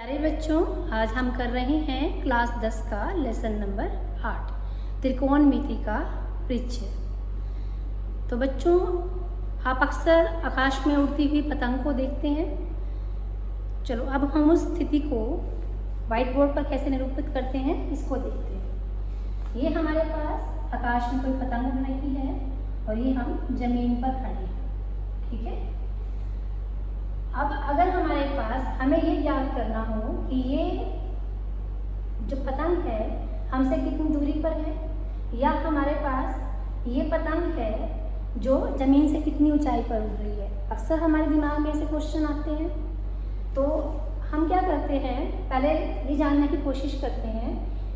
प्यारे बच्चों, आज हम कर रहे हैं क्लास 10 का लेसन नंबर 8 त्रिकोणमिति का परिचय। तो बच्चों, आप अक्सर आकाश में उड़ती हुई पतंग को देखते हैं। चलो अब हम उस स्थिति को व्हाइट बोर्ड पर कैसे निरूपित करते हैं इसको देखते हैं। ये हमारे पास आकाश में कोई पतंग उड़ रही है और ये हम जमीन पर खड़े हैं, ठीक है। अब अगर हमारे पास हमें ये ज्ञात करना हो कि ये जो पतंग है हमसे कितनी दूरी पर है, या हमारे पास ये पतंग है जो ज़मीन से कितनी ऊंचाई पर उड़ रही है, अक्सर हमारे दिमाग में ऐसे क्वेश्चन आते हैं। तो हम क्या करते हैं, पहले ये जानने की कोशिश करते हैं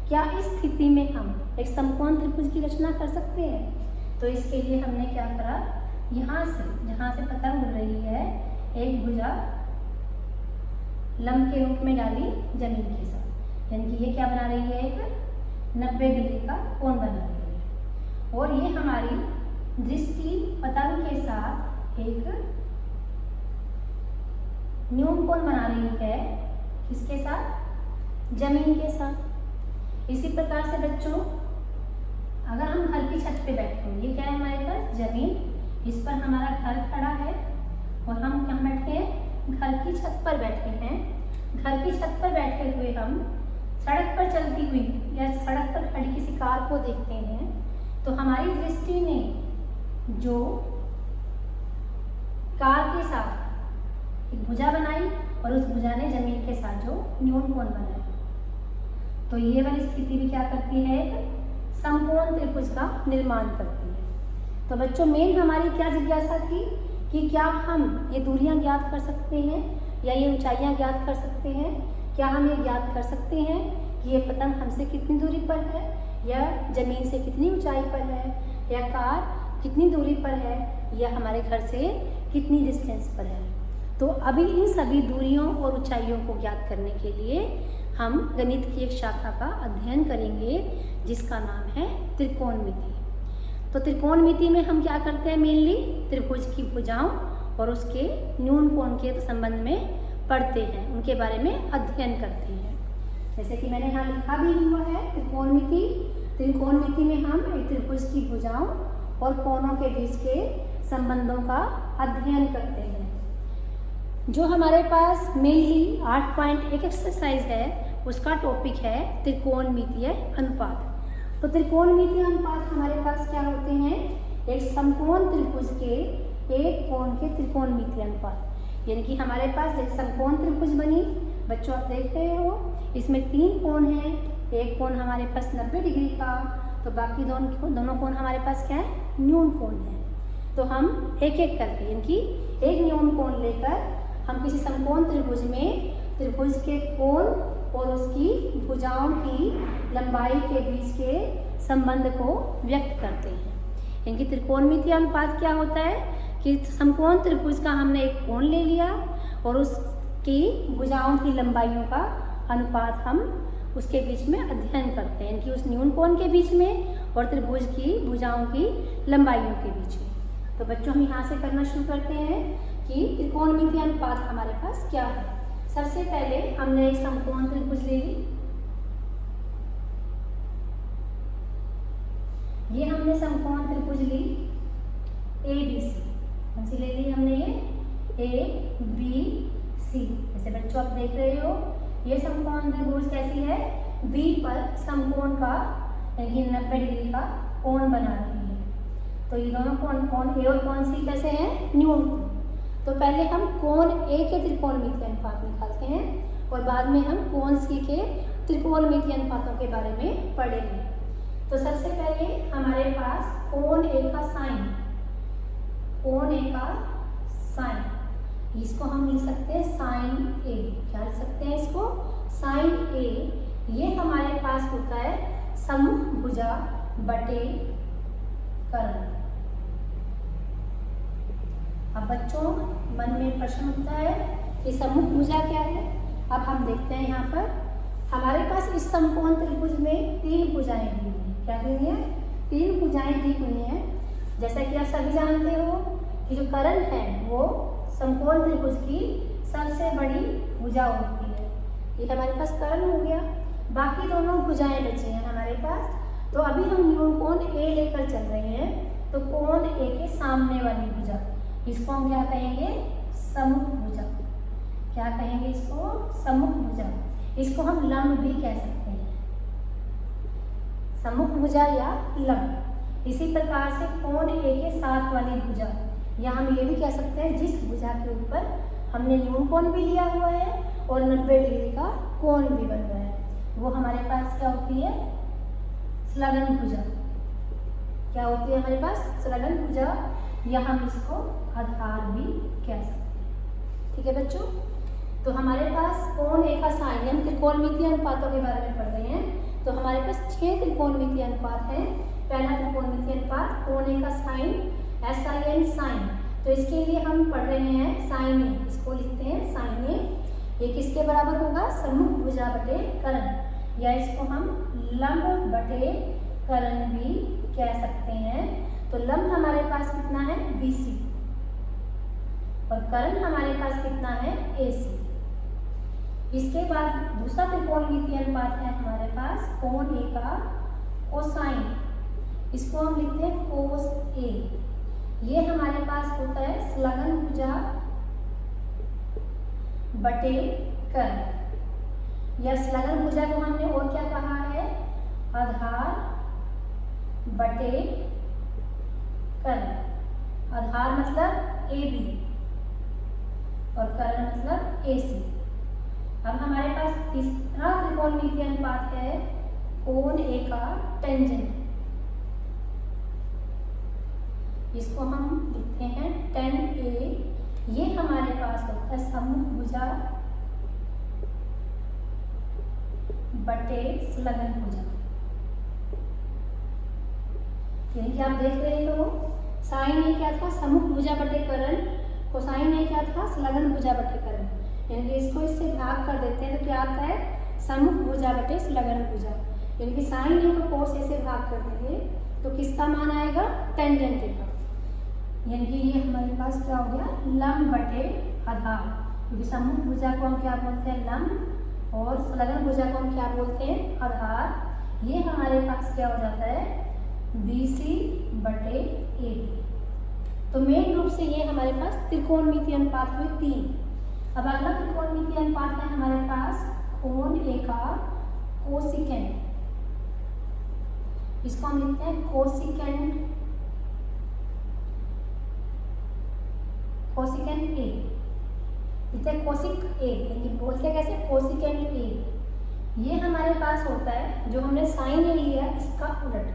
क्या इस स्थिति में हम एक समकोण त्रिभुज की रचना कर सकते हैं। तो इसके लिए हमने क्या करा, यहाँ से जहाँ से पतंग उड़ रही है एक भुजा लंब के रूप में डाली जमीन के साथ, यानी कि ये क्या बना रही है, एक 90 डिग्री का कोण बना रही है। और ये हमारी दृष्टि पतंग के साथ एक न्यून कोण बना रही है, किसके साथ, जमीन के साथ। इसी प्रकार से बच्चों, अगर हम घर की छत पे बैठे हैं, ये क्या है हमारे पास, जमीन, इस पर हमारा घर खड़ा है और हम कहाँ बैठे हैं, घर की छत पर बैठे हैं। घर की छत पर बैठे हुए हम सड़क पर चलती हुई या सड़क पर खड़ी किसी कार को देखते हैं, तो हमारी दृष्टि ने जो कार के साथ एक भुजा बनाई और उस भुजा ने जमीन के साथ जो न्यून कोण बनाया, तो ये वाली स्थिति भी क्या करती है, एक समकोण त्रिभुज का निर्माण करती है। तो बच्चों, मेन हमारी क्या जिज्ञासा थी कि क्या हम ये दूरियां ज्ञात कर सकते हैं या ये ऊंचाइयां ज्ञात कर सकते हैं। क्या हम ये ज्ञात कर सकते हैं कि ये पतंग हमसे कितनी दूरी पर है, या ज़मीन से कितनी ऊंचाई पर है, या कार कितनी दूरी पर है, या हमारे घर से कितनी डिस्टेंस पर है। तो अभी इन सभी दूरियों और ऊंचाइयों को ज्ञात करने के लिए हम गणित की एक शाखा का अध्ययन करेंगे जिसका नाम है त्रिकोणमिति। तो त्रिकोणमिति में हम क्या करते हैं, मेनली त्रिभुज की भुजाओं और उसके न्यून कोण के संबंध में पढ़ते हैं, उनके बारे में अध्ययन करते हैं। जैसे कि मैंने यहाँ लिखा भी हुआ है त्रिकोणमिति। त्रिकोणमिति में हम एक त्रिभुज की भुजाओं और कोणों के बीच के संबंधों का अध्ययन करते हैं। जो हमारे पास मेनली 8.1 एक्सरसाइज है उसका टॉपिक है त्रिकोणमितीय अनुपात। तो त्रिकोणमितीय अनुपात हमारे पास क्या होते हैं, एक समकोण त्रिभुज के एक कोण के त्रिकोणमितीय अनुपात। यानी कि हमारे पास जैसे समकोण त्रिभुज बनी, बच्चों आप देख रहे हो, इसमें 3 कोण हैं, एक कोण हमारे पास 90 डिग्री का, तो बाकी दोनों कोण हमारे पास क्या है, न्यून कोण है। तो हम एक एक करके, यानी कि एक न्यून कोण लेकर हम किसी समकोण त्रिभुज में त्रिभुज के कोण और उसकी भुजाओं की लंबाई के बीच के संबंध को व्यक्त करते हैं। यानी कि त्रिकोणमितीय अनुपात क्या होता है कि समकोण त्रिभुज का हमने एक कोण ले लिया और उसकी भुजाओं की लंबाइयों का अनुपात हम उसके बीच में अध्ययन करते हैं, यानी कि उस न्यून कोण के बीच में और त्रिभुज की भुजाओं की लंबाइयों के बीच में। तो बच्चों, हम यहाँ से करना शुरू करते हैं कि त्रिकोणमितीय अनुपात हमारे पास क्या है। सबसे पहले हमने एक समकोण त्रिभुज ले ली, ये हमने समकोण त्रिभुज ली ABC, कौन सी ले ली हमने, ये ABC। जैसे बच्चों आप देख रहे हो, ये समकोण त्रिभुज कैसी है, B पर समकोण का यानी 90 डिग्री का कोण बना रही है। तो ये दोनों कोण A और कोण C कैसे हैं, न्यून कोण। तो पहले हम कोण A के त्रिकोणमितीय अनुपात निकालते हैं और बाद में हम कोण C के त्रिकोणमितीय अनुपातों के बारे में पढ़ेंगे। तो सबसे पहले हमारे पास कोण A का साइन, कोण A का साइन, इसको हम लिख सकते हैं साइन A। क्या लिख सकते हैं इसको, साइन A। ये हमारे पास होता है समभुजा बटे कर्ण। अब बच्चों, मन में प्रश्न उठता है कि सम्मुख भुजा क्या है। अब हम देखते हैं, यहाँ पर हमारे पास इस समकोण त्रिभुज में 3 भुजाएं दी हुई हैं। क्या दी हुई है, 3 भुजाएं दी हुई हैं। जैसा कि आप सभी जानते हो कि जो कर्ण है वो समकोण त्रिभुज की सबसे बड़ी भुजा होती है, ये हमारे पास कर्ण हो गया। बाकी दोनों भुजाएं बची हैं हमारे पास। तो अभी हम न्यून कोण ए लेकर चल रहे हैं। तो कोण ए के सामने वाली भुजा, इसको हम क्या कहेंगे? सम्मुख भुजा। क्या कहेंगे इसको? सम्मुख भुजा। इसको हम लंब भी कह सकते हैं, सम्मुख भुजा या लंब। इसी प्रकार से कोण ए के साथ वाली भुजा, या हम ये भी कह सकते हैं जिस भुजा के ऊपर हमने न्यून कोण भी लिया हुआ है और 90 डिग्री का कोण भी बन रहा है, वो हमारे पास क्या होती है? स्लगन भुजा। क्या होती है हमारे पास? स्लगन भुजा, या हम इसको आधार भी कह सकते हैं। ठीक है बच्चों, तो हमारे पास कोण ए का साइन, हम त्रिकोणमितीय अनुपातों के बारे में पढ़ रहे हैं। तो हमारे पास 6 त्रिकोणमितीय अनुपात हैं। पहला त्रिकोणमितीय अनुपात कोण ए का साइन, SIN साइन। तो इसके लिए हम पढ़ रहे हैं साइन ए, इसको लिखते हैं साइन ए। ये किसके बराबर होगा? सम्मुख भुजा बटे कर्ण, या इसको हम लंब बटे कर्ण भी कह सकते हैं। तो लंब हमारे पास कितना है? BC, और कर्ण हमारे पास कितना है? AC। इसके बाद दूसरा त्रिकोणमितीय अनुपात है हमारे पास कोण ए का कोसाइन, इसको हम लिखते हैं कोस ए। ये हमारे पास होता है स्लगन भुजा बटे कर्ण, या स्लगन भुजा को हमने और क्या कहा है? आधार बटे कर्ण। आधार मतलब AB और कर्ण मतलब AC। अब हमारे पास तीसरा त्रिकोणमितीय अनुपात है कोण ए का टेंजेंट, इसको हम लिखते हैं tan A। ये हमारे पास होता है सम्मुख भुजा बटे स्लगन भुजा। यानी कि आप देख रहे हो साइन ए क्या था? सम्मुख भुजा बटे कर्ण, कोसाइन ए क्या था? स्लगन भुजा बटे कर्ण। यानी कि इसको इससे भाग कर देते हैं तो क्या आता है? सम्मुख भुजा बटे स्लगन भुजा। यानी कि साइन ए को कोस ए से भाग कर देंगे तो किसका मान आएगा? टेंजेंट ए का। यानी कि ये हमारे पास क्या हो गया? लंब बटे आधार, क्योंकि सम्मुख भुजा को हम क्या बोलते हैं? लंब, और स्लगन भुजा को हम क्या बोलते हैं? आधार। ये हमारे पास क्या हो जाता है? BC बटे AB। तो मेन रूप से ये हमारे पास त्रिकोणमितीय अनुपात हुए 3। अब अगला त्रिकोणमितीय अनुपात है हमारे पास कोण ए का कोसिकेंड, इसको हम लिखते हैं कोसिकेंड, कोसिकेंड ए। इसे कोसिक ए, यानी बोलते कैसे? कोसिकेंड ए। ये हमारे पास होता है जो हमने साइन ए लिया इसका उलट।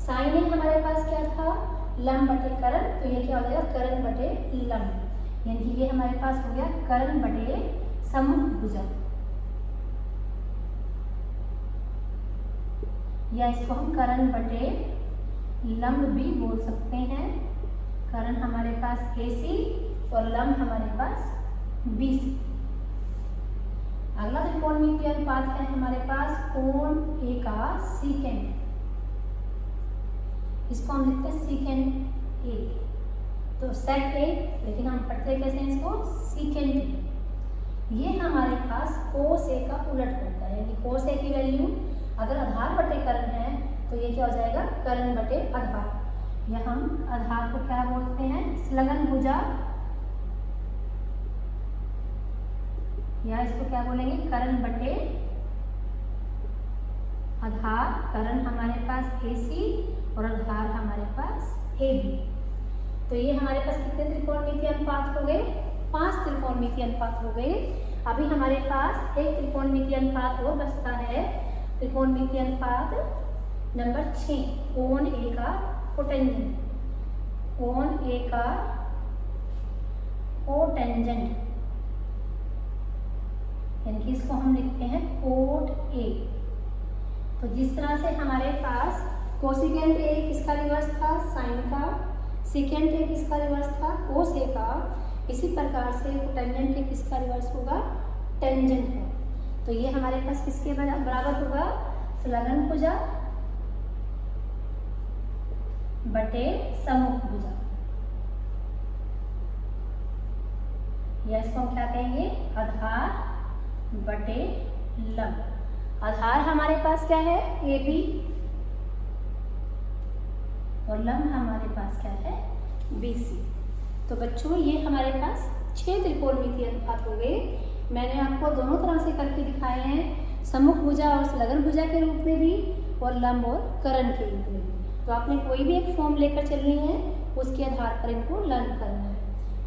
साइन ए हमारे पास क्या था? लंब बटे कर्ण, तो ये क्या हो जाएगा? कर्ण बटे लंब। यानी कि ये हमारे पास हो गया कर्ण बटे सम्मुख भुजा, या इसको हम कर्ण बटे लंब भी बोल सकते हैं। कर्ण हमारे पास AC और लंब हमारे पास BC। अगला त्रिकोणमितीय अनुपात है हमारे पास कोण ए का सीकेंड, इसको हम लिखते हैं सीकेंड ए। तो सेक ए, लेकिन हम पढ़ते कैसे हैं इसको? सीकेंड ए। ये हमारे पास कोस ए का उलट होता है, यानी कोस ए की वैल्यू अगर आधार बटे कर्ण है तो ये क्या हो जाएगा? कर्ण बटे आधार। या हम आधार को क्या बोलते हैं? स्लगन भुजा, या इसको क्या बोलेंगे? कर्ण बटे आधार। कर्ण हमारे पास AC और आधार हमारे पास AB। तो ये हमारे पास कितने त्रिकोणमितीय अनुपात हो गए? 5 त्रिकोणमितीय अनुपात हो गए। अभी हमारे पास एक त्रिकोणमितीय अनुपात और बचता है, त्रिकोणमितीय अनुपात नंबर 6 कोण ए का कोटेंजेंट। कोण ए का कोटेंजेंट, यानी कि इसको हम लिखते हैं कोट ए। तो जिस तरह से हमारे पास कोसिकेंट ए किसका रिवर्स था? साइन का। सेकेंड ए किसका रिवर्स था? कोस ए का। इसी प्रकार से टेंजेंट ए किसका रिवर्स होगा? टेंजेंट का। तो ये हमारे पास किसके बराबर होगा? स्लगन भुजा बटे सम्मुख भुजा, या इसको हम क्या कहेंगे? आधार बटे लंब। आधार हमारे पास क्या है, ए बी, और लंब हमारे पास क्या है, बी सी। तो बच्चों ये हमारे पास 6 त्रिकोणमितीय अनुपात हो गए। मैंने आपको दोनों तरह से करके दिखाए हैं, सम्मुख भुजा और संलग्न भुजा के रूप में भी, और लंब और कर्ण के रूप में भी। तो आपने कोई भी एक फॉर्म लेकर चलनी है, उसके आधार पर इनको लर्न करना है।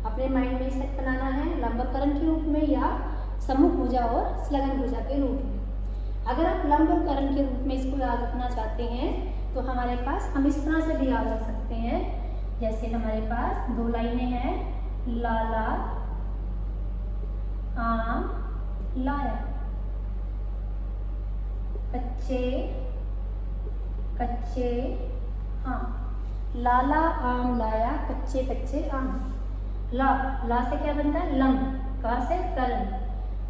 अपने माइंड में सेट बनाना है लंब और कर्ण के रूप में या सम्मुख भुजा और संलग्न भुजा के रूप में। अगर आप लंब और कर्ण के रूप में इसको याद रखना चाहते हैं तो हमारे पास हम इस तरह से भी याद रख सकते हैं। जैसे हमारे पास 2 लाइनें हैं, लाला आम लाया, कच्चे कच्चे आम। लाला आम लाया, कच्चे कच्चे आम। ला से क्या बनता है, लंब, का से कर्ण,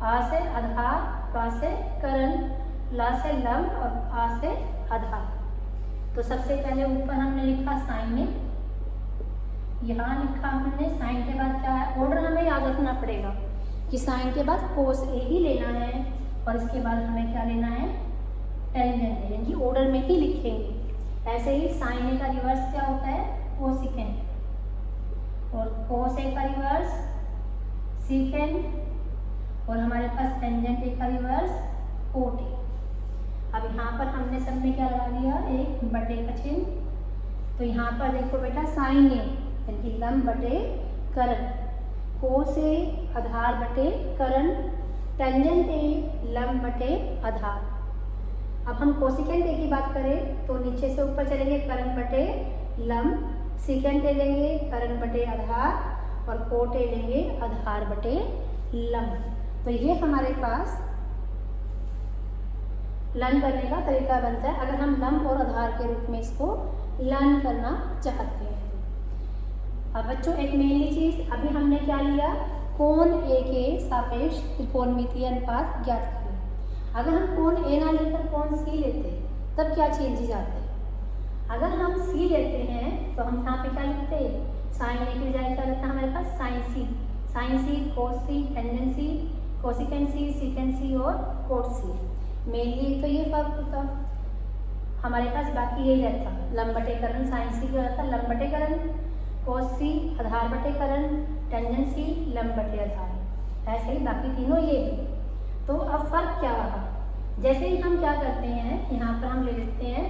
आ से आधार, का से कर्ण, ला से लंब और आ से आधार। तो सबसे पहले ऊपर हमने लिखा साइन ए, यहाँ लिखा हमने साइन के बाद क्या है, ऑर्डर हमें याद रखना पड़ेगा कि साइन के बाद कोस ए ही लेना है और इसके बाद हमें क्या लेना है, टेंजेंट, यानी ऑर्डर में ही लिखेंगे। ऐसे ही साइन ए का रिवर्स क्या होता है, कोसिकेंट, और कोस ए का रिवर्स सीकेंट, और हमारे पास टेंजेंट ए का रिवर्स कोट ए। अब यहाँ पर हमने सब में क्या लगा दिया, एक बटे का चिन्ह। तो यहाँ पर देखो बेटा साइन ए यानी लंब बटे कर्ण, कोस ए आधार बटे कर्ण, टेंजेंट ए लंब बटे आधार। अब हम कोसिकेंट ए की बात करें तो नीचे से ऊपर चलेंगे, कर्ण बटे लंब, सीकेंट ए लेंगे कर्ण बटे आधार, और कोट ए लेंगे आधार बटे लंब। तो ये हमारे पास लर्न करने का तरीका बनता है अगर हम लंब और आधार के रूप में इसको लर्न करना चाहते हैं। अब बच्चों एक मेनली चीज अभी हमने क्या लिया, कोण ए के सापेक्ष त्रिकोणमितीय अनुपात ज्ञात करें। अगर हम कोण ए ना लेकर कोण सी लेते तब क्या चेंजेस आते हैं। अगर हम सी लेते हैं तो हम यहाँ पे क्या लिखते हैं, साइन ए की बजाय क्या लिखता है हमारे पास साइन सी, साइन सी, कोस सी, टेंजेंट सी, कोसिकेंट सी, सीकेंट सी और कोट सी। मेनली तो ये फर्क होता, हमारे पास बाकी यही रहता, लंब बटे कर्ण, साइन सी क्या रहता लंब बटे कर्ण, कोस सी आधार बटे कर्ण, टेंजेंट सी लंब बटे आधार, ऐसे ही बाकी तीनों ये भी। तो अब फर्क क्या रहा, जैसे ही हम क्या करते हैं यहाँ पर हम ले लेते हैं,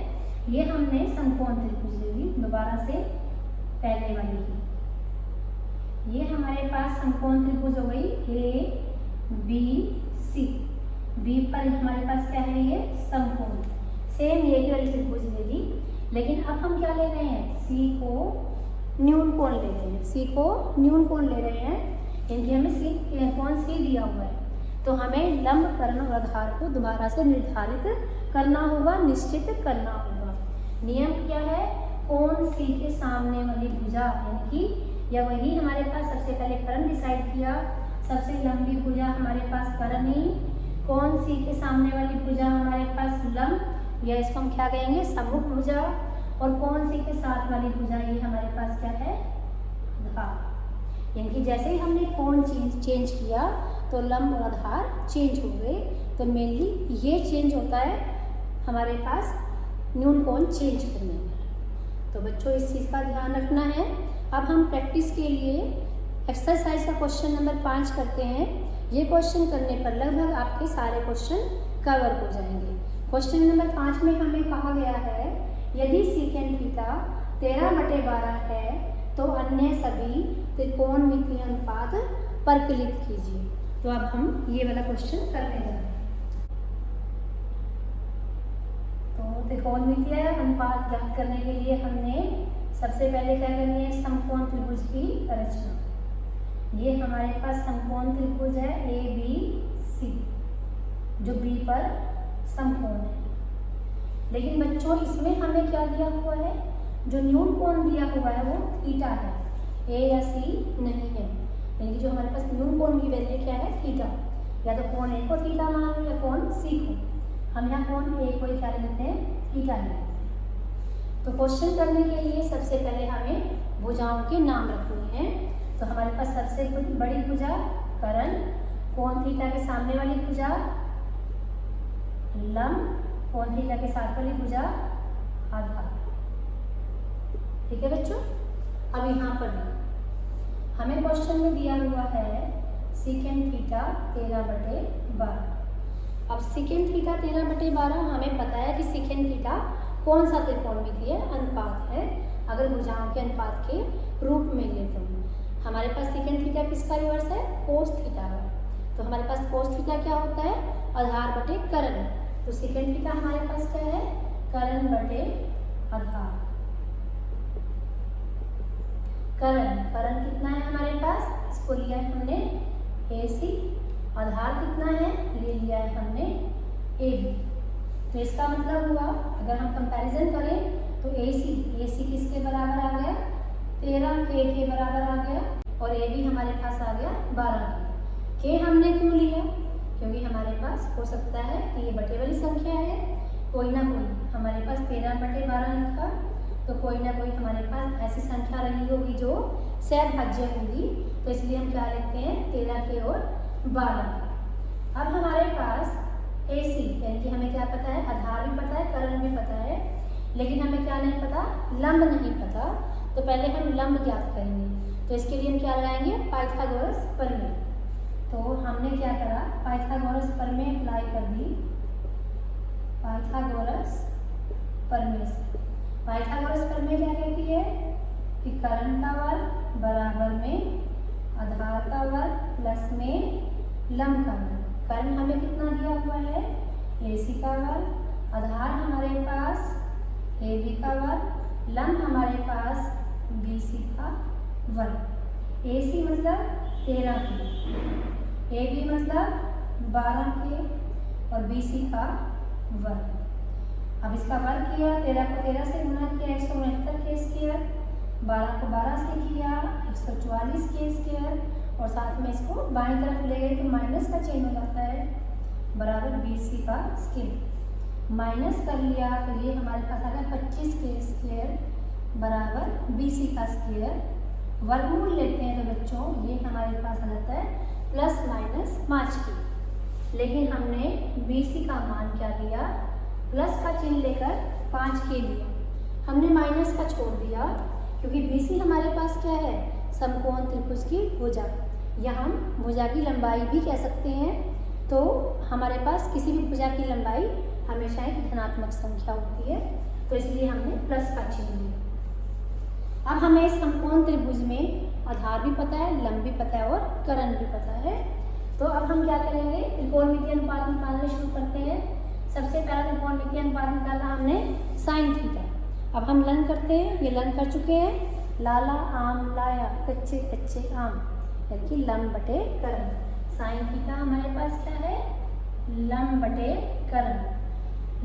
ये हमने समकोण त्रिभुज ले ली दोबारा से पहले वाली ही, ये हमारे पास समकोण त्रिभुज हो गई ए बी सी, बी पर हमारे पास क्या है, ये समकोण, सेम ये वाली त्रिभुज ले ली। लेकिन अब हम क्या ले रहे हैं, सी को न्यून कोण ले रहे हैं, सी को न्यून कोण ले रहे हैं, क्योंकि हमें सी कोण सी दिया हुआ है। तो हमें लंब कर्ण और आधार को दोबारा से निर्धारित करना होगा, निश्चित करना होगा। नियम क्या है, कोण सी के सामने वाली भुजा यानी कि या वही हमारे पास सबसे पहले कर्ण डिसाइड किया, सबसे लंबी भुजा हमारे पास कर्ण ही, कोण सी के सामने वाली भुजा हमारे पास लंब या इसको हम क्या कहेंगे सम्मुख भुजा, और कोण सी के साथ वाली भुजा ये हमारे पास क्या है, आधार। यानी कि जैसे ही हमने कोण चेंज किया तो लंब और आधार चेंज हो गए। तो मेनली ये चेंज होता है हमारे पास न्यून कोण चेंज करने में। तो बच्चों इस चीज़ का ध्यान रखना है। अब हम प्रैक्टिस के लिए एक्सरसाइज का क्वेश्चन नंबर 5 करते हैं। ये क्वेश्चन करने पर लगभग आपके सारे क्वेश्चन कवर हो जाएंगे। क्वेश्चन नंबर 5 में हमें कहा गया है, यदि सीकेंट थीटा 13/12 है तो अन्य सभी त्रिकोणमितीय अनुपात परिकलित कीजिए। तो अब हम ये वाला क्वेश्चन करने जा रहे हैं। तो त्रिकोणमितीय अनुपात ज्ञात करने के लिए हमने सबसे पहले क्या करनी है, समकोण त्रिभुज की रचना। ये हमारे पास समकोण त्रिभुज है ए बी सी, जो बी पर समकोण है। लेकिन बच्चों इसमें हमें क्या दिया हुआ है, जो न्यून कोण दिया हुआ है वो थीटा है, ए या सी नहीं है। यानी कि जो हमारे पास न्यून कोण की वैल्यू क्या है, थीटा। या तो कोण ए को थीटा मान लो या कोण सी को। हम यहाँ कोण ए को क्या लेते हैं, थीटा ले लेते हैं। तो क्वेश्चन करने के लिए सबसे पहले हमें भुजाओं के नाम रखने हैं। तो हमारे पास सबसे बड़ी भुजा कर्ण, कोण थीटा के सामने वाली भुजा लंब कोण थीटा के साथ वाली भुजा आधार। ठीक है बच्चों। अब यहाँ पर हमें क्वेश्चन में दिया हुआ है सेकेंड थीटा 13/12। अब सेकेंड थीटा 13/12 हमें पता है कि सेकेंड थीटा कौन सा त्रिकोणमितीय अनुपात है अगर भुजाओं के अनुपात के रूप में ले तो हमारे पास सेकेंड थीटा किसका रिवर्स है, कोस थीटा का। तो हमारे पास कोस थीटा क्या होता है, आधार बटे करण। तो सेकेंड थीटा हमारे पास क्या है, करण बटे आधार। करण कितना है हमारे पास, इसको लिया है हमने AC। आधार कितना है, ये लिया है हमने AB। तो इसका मतलब हुआ अगर हम कंपैरिजन करें तो AC किसके बराबर आ गया, 13 के बराबर आ गया और AB हमारे पास आ गया 12 के। हमने क्यों लिया, क्योंकि हमारे पास हो सकता है कि ये बटे वाली संख्या है, कोई ना कोई हमारे पास 13/12 लिखा, तो कोई ना कोई हमारे पास ऐसी संख्या रही होगी जो सहभाज्य होगी। तो इसलिए हम क्या लिखते हैं, 13 के और 12 के। अब हमारे पास AC यानी कि हमें क्या पता है, आधार भी पता है, करण भी पता है, लेकिन हमें क्या नहीं पता, लंब नहीं पता। तो पहले हम लंब ज्ञात करेंगे। तो इसके लिए हम क्या लगाएंगे, पाइथागोरस प्रमेय। तो हमने क्या करा, पाइथागोरस प्रमेय अप्लाई कर दी। पाइथागोरस प्रमेय से पाइथागोरस प्रमेय क्या कहती है कि करण का वर्ग बराबर में आधार का वर्ग प्लस में लंब का वर्ग। करण हमें कितना दिया हुआ है, AC का वर्ग, आधार हमारे पास AB का वर्ग, लंब हमारे पास BC का वर्ग। AC मतलब 13 के, AB मतलब 12 के और BC का वर्ग। अब इसका वर्ग किया, 13 को 13 से गुणा किया 169 के स्क्वायर, 12 को 12 से किया 144 के स्क्वायर और साथ में इसको बाईं तरफ ले गए तो माइनस का चिन्ह हो जाता है, बराबर BC का स्क्वायर। माइनस कर लिया तो ये हमारे पास आ गया 25 के स्क्वायर बराबर BC का स्क्वायर। वर्गमूल लेते हैं तो बच्चों ये हमारे पास आ जाता है प्लस माइनस 5 के, लेकिन हमने BC का मान क्या लिया, प्लस का चिन्ह लेकर 5 के लिया, हमने माइनस का छोड़ दिया क्योंकि BC हमारे पास क्या है, समकोण त्रिभुज की भुजा, या हम भुजा की लंबाई भी कह सकते हैं। तो हमारे पास किसी भी भुजा की लंबाई हमेशा एक धनात्मक संख्या होती है, तो इसलिए हमने प्लस का चिन्ह लिया। अब हमें समकोण त्रिभुज में आधार भी पता है, लंब भी पता है और करण भी पता है। तो अब हम क्या करेंगे, त्रिकोणमितीय अनुपात निकालना शुरू करते हैं। सबसे पहला त्रिकोणमितीय अनुपात निकाला हमने साइन थीटा। अब हम लन करते हैं, ये लन कर चुके हैं, लाला आम लाया कच्चे कच्चे आम, यानी कि लंब बटे करण। साइन थीटा हमारे पास क्या है, लंब बटे करण।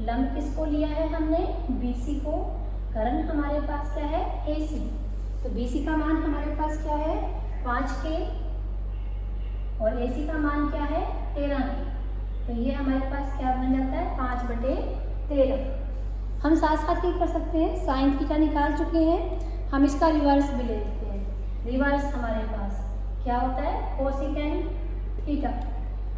लंब किसको लिया है हमने, BC को, करण हमारे पास क्या है, AC। तो BC का मान हमारे पास क्या है, 5 के और AC का मान क्या है, 13 के। तो ये हमारे पास क्या बन जाता है, 5/13। हम साथ साथ ही कर सकते हैं, साइन थीटा निकाल चुके हैं, हम इसका रिवर्स भी ले लेते हैं। रिवर्स हमारे पास क्या होता है, कोसेकेंड थीटा।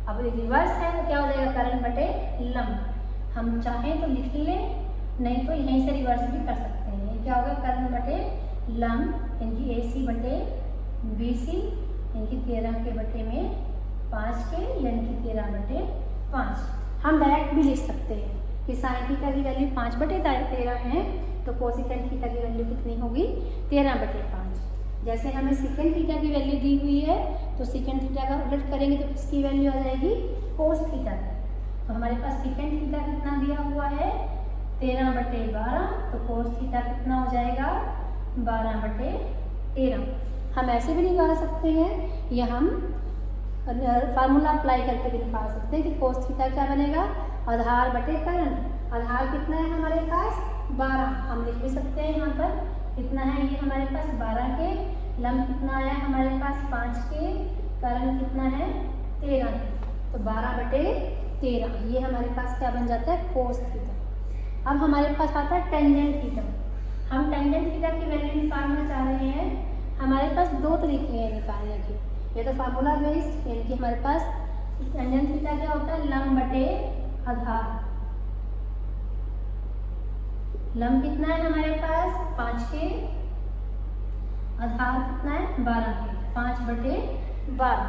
अब रिवर्स है तो क्या हो जाएगा, करण बटे लंब। हम चाहें तो लिख लें, नहीं तो यहीं से रिवर्स भी कर सकते हैं। ये क्या होगा, करण बटे लंब यानी AC बटे BC यानी कि 13 के बटे में 5 के यानी कि 13/5। हम डायरेक्ट भी लिख सकते हैं कि साइन थीटा की वैल्यू 5/13 है, तो कोसेकेंड थीटा की वैल्यू कितनी होगी, 13/5। जैसे हमें सेकेंड थीटा की वैल्यू दी हुई है, तो सेकेंड थीटा का उलट करेंगे तो किसकी वैल्यू आ जाएगी, कोस थीटा की। तो हमारे पास सेकेंड थीटा कितना दिया हुआ है, 13/12, तो कोस थीटा कितना हो जाएगा, 12/13। हम ऐसे भी निकाल सकते हैं, या हम फार्मूला अप्लाई करके भी निकाल सकते हैं कि कोस थीटा क्या बनेगा, आधार बटे करण। आधार कितना है हमारे पास, 12। हम लिख भी सकते हैं यहाँ पर कितना है, ये हमारे पास 12 के, लंब कितना आया हमारे पास 5 के, करण कितना है 13 के, तो 12/13 ये हमारे पास क्या बन जाता है, कोस थीटा। अब हमारे पास आता है टेंजेंट थीटा। हम टेंजेंट थीटा की वैल्यू निकालना चाह रहे हैं। हमारे पास दो तरीके हैं निकालने के, ये तो फार्मूला बेस्ड, यानी कि हमारे पास टेंजेंट थीटा क्या होता है, लंब बटे आधार। लंब कितना है हमारे पास 5 के, आधार कितना है 12 के, 5/12।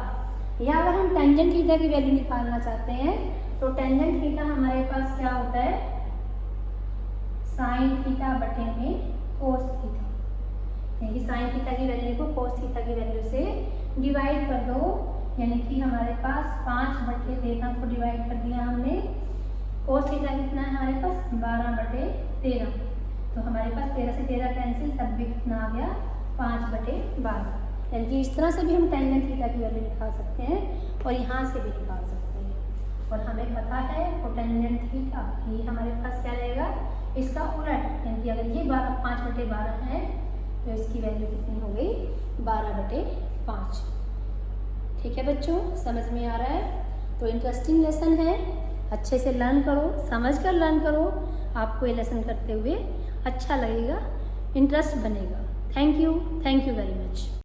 या अगर हम टेंजेंट थीटा की वैल्यू निकालना चाहते हैं तो टेंजेंट थीटा हमारे पास क्या होता है साइन थीटा बटे में कोस थीटा, यानी साइन थीटा की वैल्यू को कोस थीटा की वैल्यू से डिवाइड कर दो, यानी कि हमारे पास 5/13 को डिवाइड कर दिया हमने। कोस थीटा कितना है हमारे पास 12/13, तो हमारे पास 13 से 13 कैंसिल, तब भी कितना आ गया 5/12। यानी कि इस तरह से भी हम टेंजेंट थीटा की वैल्यू निकाल सकते हैं और यहाँ से भी निकाल सकते हैं। और हमें पता है कोटेंजेंट थीटा ये हमारे पास क्या रहेगा इसका उलट, यानी कि अगर ये 5/12 है तो इसकी वैल्यू कितनी हो गई 12/5। ठीक है बच्चों, समझ में आ रहा है? तो इंटरेस्टिंग लेसन है, अच्छे से लर्न करो, समझ कर लर्न करो। आपको ये लेसन करते हुए अच्छा लगेगा, इंटरेस्ट बनेगा। Thank you very much.